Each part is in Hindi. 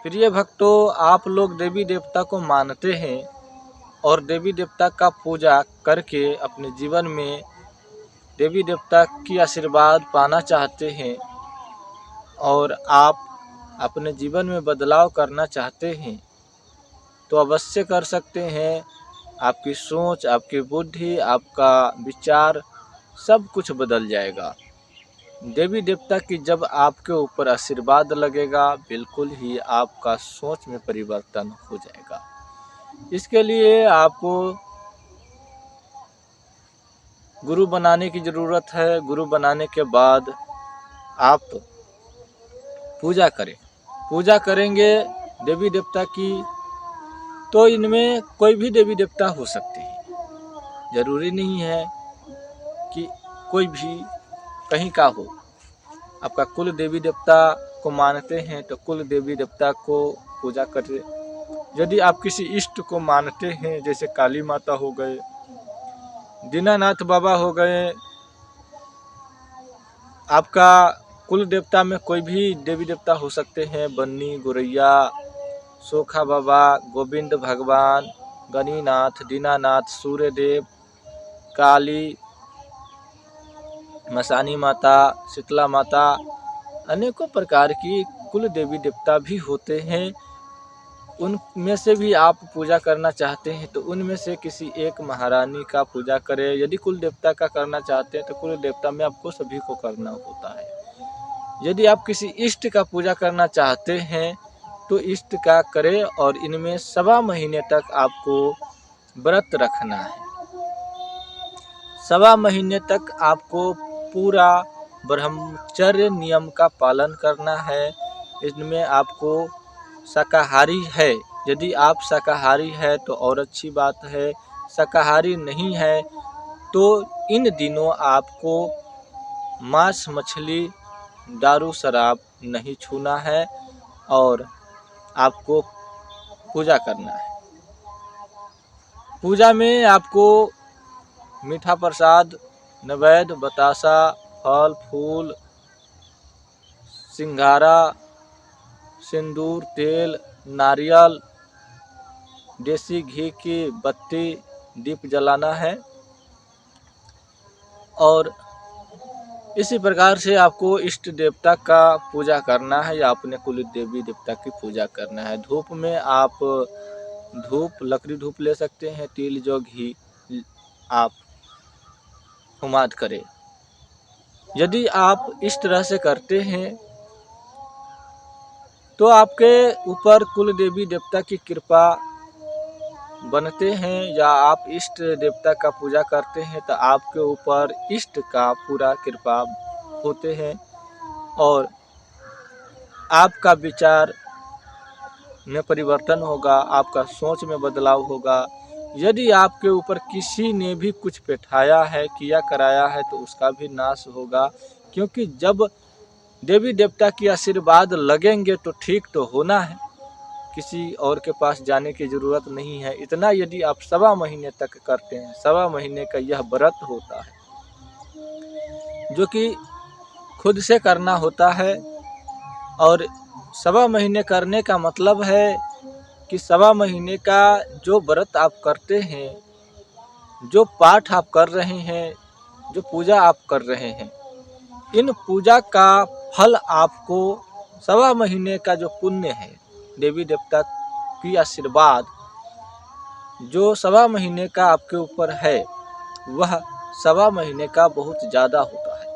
प्रिय भक्तों, आप लोग देवी देवता को मानते हैं और देवी देवता का पूजा करके अपने जीवन में देवी देवता की आशीर्वाद पाना चाहते हैं और आप अपने जीवन में बदलाव करना चाहते हैं तो अवश्य कर सकते हैं। आपकी सोच, आपकी बुद्धि, आपका विचार सब कुछ बदल जाएगा। देवी देवता की जब आपके ऊपर आशीर्वाद लगेगा, बिल्कुल ही आपका सोच में परिवर्तन हो जाएगा। इसके लिए आपको गुरु बनाने की ज़रूरत है। गुरु बनाने के बाद आप पूजा करें। पूजा करेंगे देवी देवता की, तो इनमें कोई भी देवी देवता हो सकते हैं। ज़रूरी नहीं है कि कोई भी कहीं का हो। आपका कुल देवी देवता को मानते हैं तो कुल देवी देवता को पूजा करें। यदि आप किसी इष्ट को मानते हैं, जैसे काली माता हो गए, दीनानाथ बाबा हो गए, आपका कुल देवता में कोई भी देवी देवता हो सकते हैं। बन्नी, गोरैया, सोखा बाबा, गोविंद भगवान, गणिनाथ, दीनानाथ, सूर्यदेव, काली, मसानी माता, शीतला माता, अनेकों प्रकार की कुल देवी देवता भी होते हैं। उनमें से भी आप पूजा करना चाहते हैं तो उनमें से किसी एक महारानी का पूजा करें। यदि कुल देवता का करना चाहते हैं तो कुल देवता में आपको सभी को करना होता है। यदि आप किसी इष्ट का पूजा करना चाहते हैं तो इष्ट का करें और इनमें 1.25 महीने तक आपको व्रत रखना है। 1.25 महीने तक आपको पूरा ब्रह्मचर्य नियम का पालन करना है। इसमें आपको शाकाहारी है, यदि आप शाकाहारी है तो और अच्छी बात है। शाकाहारी नहीं है तो इन दिनों आपको मांस, मछली, दारू, शराब नहीं छूना है और आपको पूजा करना है। पूजा में आपको मीठा प्रसाद, नैवेद्य, बतासा, फल फूल, सिंघारा, सिंदूर, तेल, नारियल, देसी घी की बत्ती, दीप जलाना है। और इसी प्रकार से आपको इष्ट देवता का पूजा करना है या अपने कुल देवी देवता की पूजा करना है। धूप में आप लकड़ी धूप ले सकते हैं। तिल, जौ, घी आप हुमाद करें। यदि आप इस तरह से करते हैं तो आपके ऊपर कुल देवी देवता की कृपा बनते हैं, या आप इष्ट देवता का पूजा करते हैं तो आपके ऊपर इष्ट का पूरा कृपा होते हैं और आपका विचार में परिवर्तन होगा, आपका सोच में बदलाव होगा। यदि आपके ऊपर किसी ने भी कुछ बैठाया है, किया कराया है तो उसका भी नाश होगा, क्योंकि जब देवी देवता की आशीर्वाद लगेंगे तो ठीक तो होना है। किसी और के पास जाने की ज़रूरत नहीं है। इतना यदि आप 1.25 महीने तक करते हैं, 1.25 महीने का यह व्रत होता है जो कि खुद से करना होता है। और 1.25 महीने करने का मतलब है कि 1.25 महीने का जो व्रत आप करते हैं, जो पाठ आप कर रहे हैं, जो पूजा आप कर रहे हैं, इन पूजा का फल आपको 1.25 महीने का जो पुण्य है, देवी देवता की आशीर्वाद जो 1.25 महीने का आपके ऊपर है, वह 1.25 महीने का बहुत ज़्यादा होता है।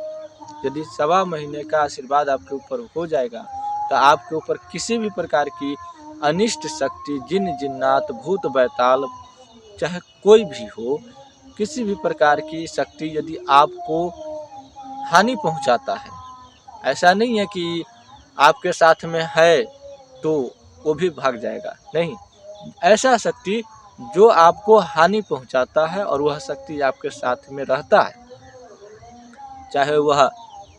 यदि 1.25 महीने का आशीर्वाद आपके ऊपर हो जाएगा तो आपके ऊपर किसी भी प्रकार की अनिष्ट शक्ति, जिन जिन्नात, भूत बैताल, चाहे कोई भी हो, किसी भी प्रकार की शक्ति यदि आपको हानि पहुंचाता है, ऐसा नहीं है कि आपके साथ में है तो वो भी भाग जाएगा, नहीं। ऐसा शक्ति जो आपको हानि पहुंचाता है और वह शक्ति आपके साथ में रहता है, चाहे वह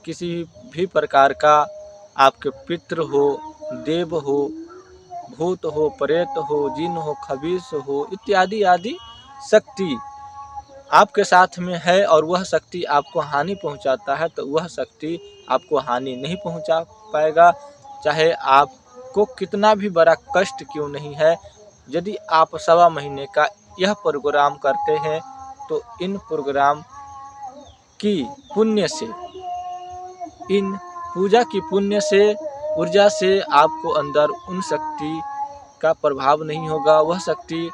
किसी भी प्रकार का आपके पितृ हो, देव हो, भूत हो, प्रेत हो, जिन हो, खबीस हो, इत्यादि आदि शक्ति आपके साथ में है और वह शक्ति आपको हानि पहुंचाता है, तो वह शक्ति आपको हानि नहीं पहुंचा पाएगा। चाहे आप आपको कितना भी बड़ा कष्ट क्यों नहीं है, यदि आप 1.25 महीने का यह प्रोग्राम करते हैं तो इन प्रोग्राम की पुण्य से, इन पूजा की पुण्य से, ऊर्जा से आपको अंदर उन शक्ति का प्रभाव नहीं होगा। वह शक्ति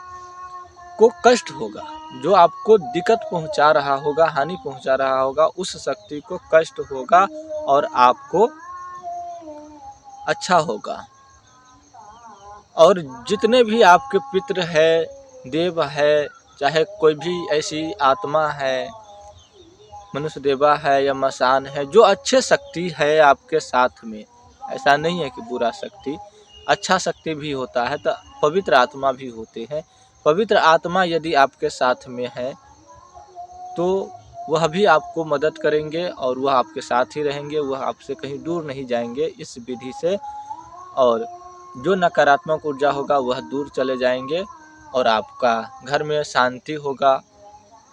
को कष्ट होगा, जो आपको दिक्कत पहुंचा रहा होगा, हानि पहुंचा रहा होगा, उस शक्ति को कष्ट होगा और आपको अच्छा होगा। और जितने भी आपके पितृ है, देव है, चाहे कोई भी ऐसी आत्मा है, मनुष्य देवा है या मसान है, जो अच्छे शक्ति है आपके साथ में, ऐसा नहीं है कि बुरा शक्ति, अच्छा शक्ति भी होता है, तो पवित्र आत्मा भी होते हैं। पवित्र आत्मा यदि आपके साथ में है तो वह भी आपको मदद करेंगे और वह आपके साथ ही रहेंगे, वह आपसे कहीं दूर नहीं जाएंगे इस विधि से। और जो नकारात्मक ऊर्जा होगा वह दूर चले जाएंगे और आपका घर में शांति होगा,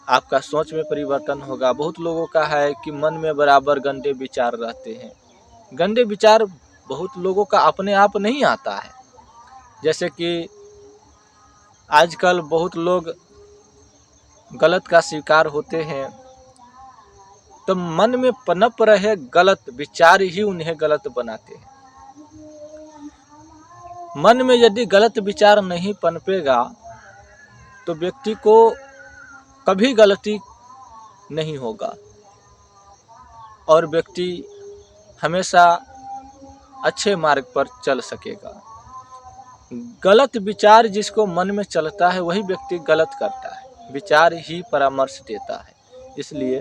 आपका सोच में परिवर्तन होगा। बहुत लोगों का है कि मन में बराबर गंदे विचार रहते हैं। गंदे विचार बहुत लोगों का अपने आप नहीं आता है। जैसे कि आजकल बहुत लोग गलत का शिकार होते हैं, तो मन में पनप रहे गलत विचार ही उन्हें गलत बनाते हैं। मन में यदि गलत विचार नहीं पनपेगा तो व्यक्ति को कभी गलती नहीं होगा और व्यक्ति हमेशा अच्छे मार्ग पर चल सकेगा। गलत विचार जिसको मन में चलता है वही व्यक्ति गलत करता है, विचार ही परामर्श देता है। इसलिए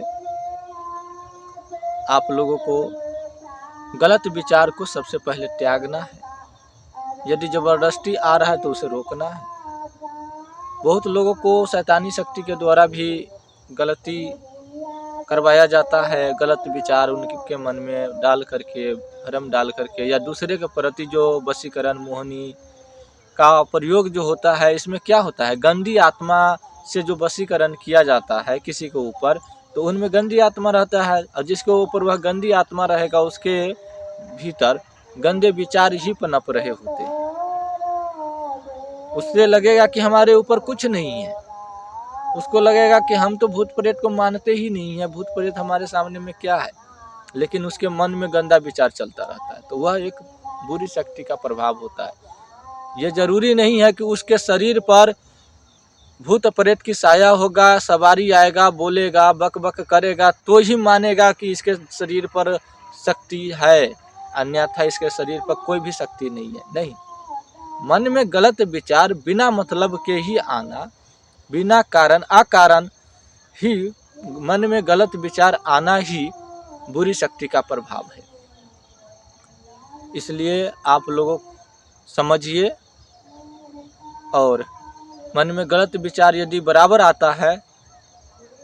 आप लोगों को गलत विचार को सबसे पहले त्यागना है। यदि ज़बरदस्ती आ रहा है तो उसे रोकना है। बहुत लोगों को शैतानी शक्ति के द्वारा भी गलती करवाया जाता है, गलत विचार उनके मन में डाल करके, भ्रम डाल करके, या दूसरे के प्रति जो वशीकरण मोहनी का प्रयोग जो होता है, इसमें क्या होता है, गंदी आत्मा से जो वशीकरण किया जाता है किसी के ऊपर, तो उनमें गंदी आत्मा रहता है और जिसके ऊपर वह गंदी आत्मा रहेगा उसके भीतर गंदे विचार ही पनप रहे होते हैं। उससे लगेगा कि हमारे ऊपर कुछ नहीं है, उसको लगेगा कि हम तो भूत प्रेत को मानते ही नहीं है, भूत प्रेत हमारे सामने में क्या है, लेकिन उसके मन में गंदा विचार चलता रहता है। तो वह एक बुरी शक्ति का प्रभाव होता है। ये जरूरी नहीं है कि उसके शरीर पर भूत प्रेत की साया होगा, सवारी आएगा, बोलेगा, बक बक करेगा तो ही मानेगा कि इसके शरीर पर शक्ति है, अन्यथा इसके शरीर पर कोई भी शक्ति नहीं है। नहीं, मन में गलत विचार बिना मतलब के ही आना, बिना कारण अकारण ही मन में गलत विचार आना ही बुरी शक्ति का प्रभाव है। इसलिए आप लोगों समझिए, और मन में गलत विचार यदि बराबर आता है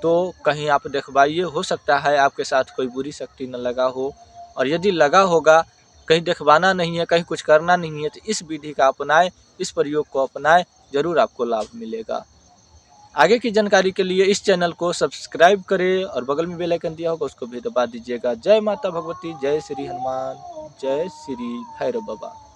तो कहीं आप दिखवाइए। हो सकता है आपके साथ कोई बुरी शक्ति न लगा हो, और यदि लगा होगा, कहीं दिखवाना नहीं है, कहीं कुछ करना नहीं है, तो इस विधि का अपनाएं, इस प्रयोग को अपनाएं, जरूर आपको लाभ मिलेगा। आगे की जानकारी के लिए इस चैनल को सब्सक्राइब करें और बगल में बेल आइकन दिया होगा उसको भी दबा दीजिएगा। जय माता भगवती, जय श्री हनुमान, जय श्री भैरव बाबा।